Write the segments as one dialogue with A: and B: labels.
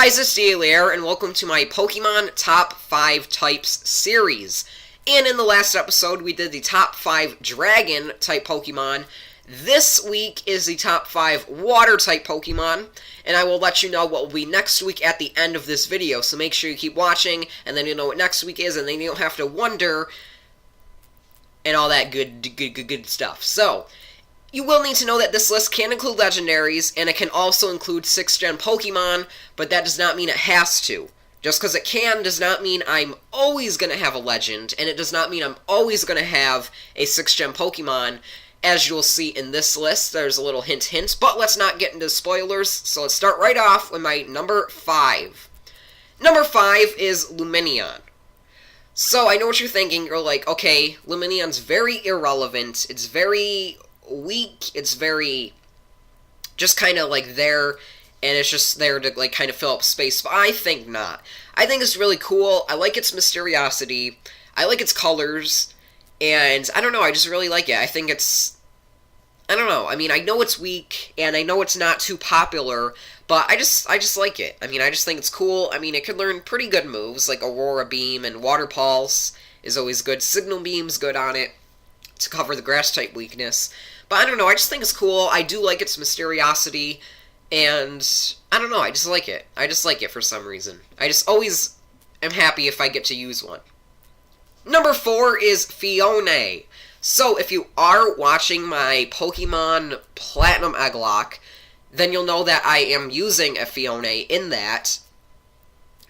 A: guys, it's leer, and welcome to my Pokemon Top 5 Types series. And in the last episode, we did the Top 5 Dragon-type Pokemon. This week is the Top 5 Water-type Pokemon, and I will let you know what will be next week at the end of this video. So make sure you keep watching, and then you'll know what next week is, and then you don't have to wonder, and all that good stuff. So, you will need to know that this list can include legendaries, and it can also include 6th gen Pokemon, but that does not mean it has to. Just because it can does not mean I'm always going to have a legend, and it does not mean I'm always going to have a 6th gen Pokemon. As you'll see in this list, there's a little hint, but let's not get into spoilers, so let's start right off with my number 5. Number 5 is Lumineon. So, I know what you're thinking. You're like, okay, Lumineon's very irrelevant, it's very weak, it's very just kind of like there, and it's just there to like kind of fill up space, but I think not. I think it's really cool. I like its mysteriosity, I like its colors, and I don't know, I just really like it. I think it's, I don't know, I mean, I know it's weak, and I know it's not too popular, but I just like it. I mean, I just think it's cool. I mean, it can learn pretty good moves, like Aurora Beam, and Water Pulse is always good. Signal Beam's good on it to cover the Grass-type weakness. But I don't know, I just think it's cool. I do like its mysteriosity, and I don't know, I just like it. I just like it for some reason. I just always am happy if I get to use one. Number 4 is Fiora. So, if you are watching my Pokemon Platinum Egglocke, then you'll know that I am using a Fiora in that.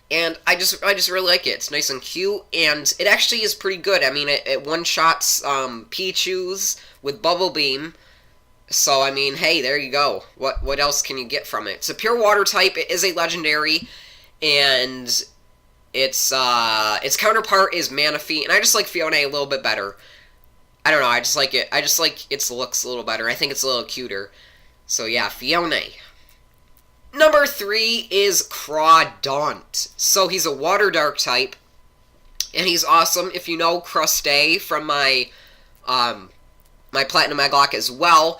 A: And I just really like it. It's nice and cute, and it actually is pretty good. I mean, it one-shots Pichu's with Bubble Beam. So, I mean, hey, there you go. What else can you get from it? It's a pure water type. It is a legendary, and its counterpart is Manaphy, and I just like Fiora a little bit better. I don't know, I just like it. I just like its looks a little better. I think it's a little cuter. So, yeah, Fiora. Number 3 is Crawdant. So he's a water dark type, and he's awesome. If you know Cruste from my my Platinum Egglocke as well,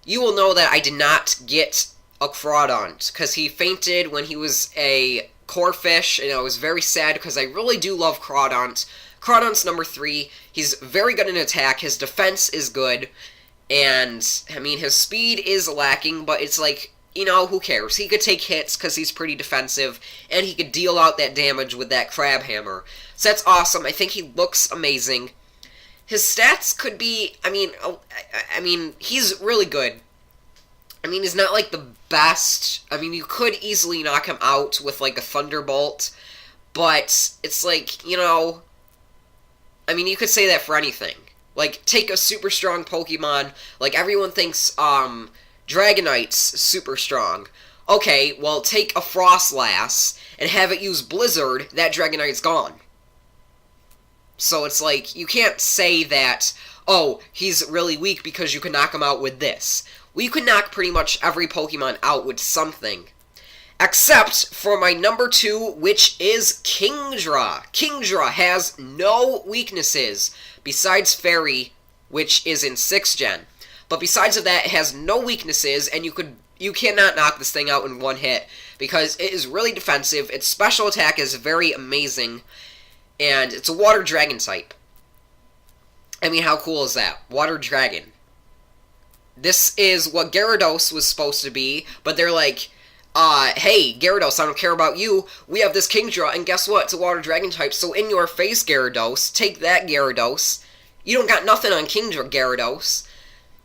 A: you will know that I did not get a Crawdant because he fainted when he was a Corphish, and I was very sad because I really do love Crawdant. Crawdant's number 3. He's very good in attack. His defense is good, and I mean his speed is lacking, but it's like, you know, who cares? He could take hits because he's pretty defensive, and he could deal out that damage with that Crab Hammer. So that's awesome. I think he looks amazing. His stats could be, I mean, he's really good. I mean, he's not like the best. I mean, you could easily knock him out with like a Thunderbolt, but it's like, you know, I mean, you could say that for anything. Like, take a super strong Pokemon, like everyone thinks, Dragonite's super strong. Okay, well, take a Frostlass and have it use Blizzard, that Dragonite's gone. So it's like, you can't say that, oh, he's really weak because you can knock him out with this. Well, you can knock pretty much every Pokemon out with something. Except for my number 2, which is Kingdra. Kingdra has no weaknesses besides Fairy, which is in 6th gen. But besides of that, it has no weaknesses, and you cannot knock this thing out in one hit, because it is really defensive, its special attack is very amazing, and it's a Water Dragon type. I mean, how cool is that? Water Dragon. This is what Gyarados was supposed to be, but they're like, hey, Gyarados, I don't care about you, we have this Kingdra, and guess what? It's a Water Dragon type, so in your face, Gyarados, take that, Gyarados. You don't got nothing on Kingdra, Gyarados.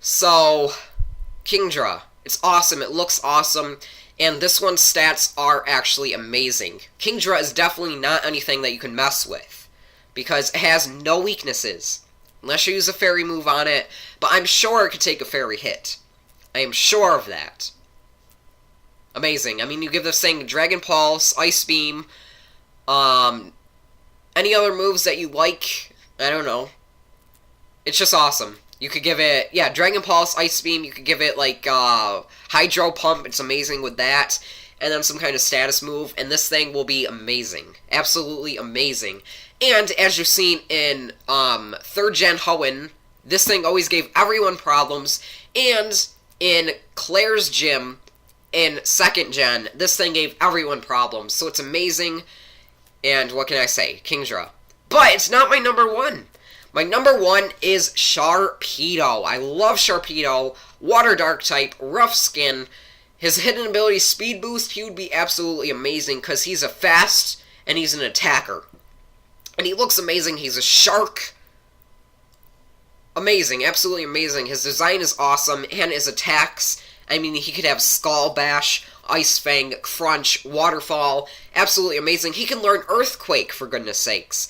A: So, Kingdra, it's awesome, it looks awesome, and this one's stats are actually amazing. Kingdra is definitely not anything that you can mess with, because it has no weaknesses, unless you use a Fairy move on it, but I'm sure it could take a Fairy hit. I am sure of that. Amazing. I mean, you give this thing Dragon Pulse, Ice Beam, any other moves that you like, I don't know. It's just awesome. You could give it, yeah, Dragon Pulse, Ice Beam, you could give it, like, Hydro Pump, it's amazing with that, and then some kind of status move, and this thing will be amazing. Absolutely amazing. And, as you've seen in, 3rd Gen Hoenn, this thing always gave everyone problems, and in Claire's gym, in 2nd gen, this thing gave everyone problems, so it's amazing, and what can I say? Kingdra. But it's not my number 1. My number 1 is Sharpedo. I love Sharpedo. Water Dark type, rough skin. His hidden ability, Speed Boost, he would be absolutely amazing because he's a fast and he's an attacker. And he looks amazing. He's a shark. Amazing, absolutely amazing. His design is awesome, and his attacks, I mean, he could have Skull Bash, Ice Fang, Crunch, Waterfall. Absolutely amazing. He can learn Earthquake, for goodness sakes.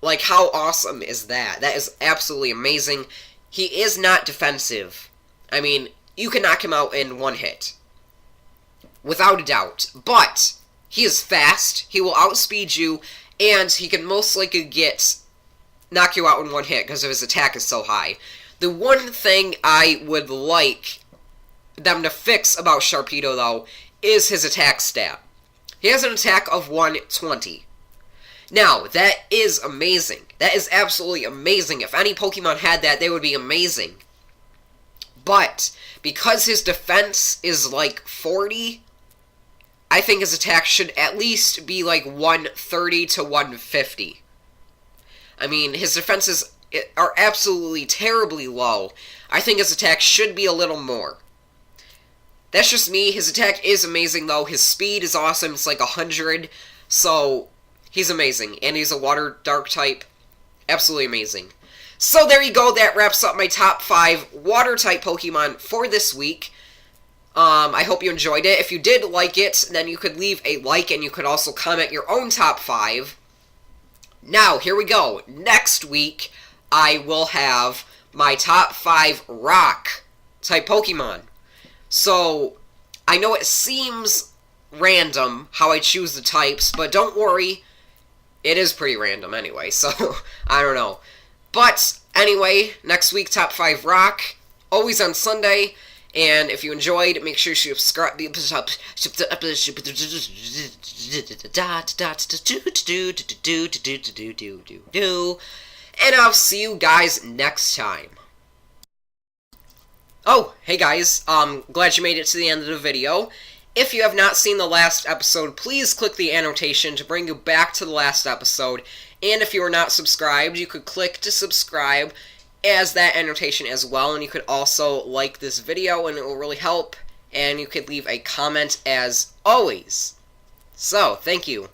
A: Like, how awesome is that? That is absolutely amazing. He is not defensive. I mean, you can knock him out in one hit. Without a doubt. But he is fast, he will outspeed you, and he can most likely knock you out in one hit because of his attack is so high. The one thing I would like them to fix about Sharpedo, though, is his attack stat. He has an attack of 120. Now, that is amazing. That is absolutely amazing. If any Pokemon had that, they would be amazing. But, because his defense is like 40, I think his attack should at least be like 130 to 150. I mean, his defenses are absolutely terribly low. I think his attack should be a little more. That's just me. His attack is amazing, though. His speed is awesome. It's like 100. So, he's amazing. And he's a Water Dark type. Absolutely amazing. So, there you go. That wraps up my top 5 Water-type Pokemon for this week. I hope you enjoyed it. If you did like it, then you could leave a like, and you could also comment your own top 5. Now, here we go. Next week, I will have my top 5 Rock-type Pokemon. So, I know it seems random how I choose the types, but don't worry, it is pretty random anyway, so I don't know. But, anyway, next week, top 5 Rock, always on Sunday, and if you enjoyed, make sure you subscribe. And I'll see you guys next time. Oh, hey guys, glad you made it to the end of the video. If you have not seen the last episode, please click the annotation to bring you back to the last episode. And if you are not subscribed, you could click to subscribe as that annotation as well. And you could also like this video, and it will really help. And you could leave a comment as always. So, thank you.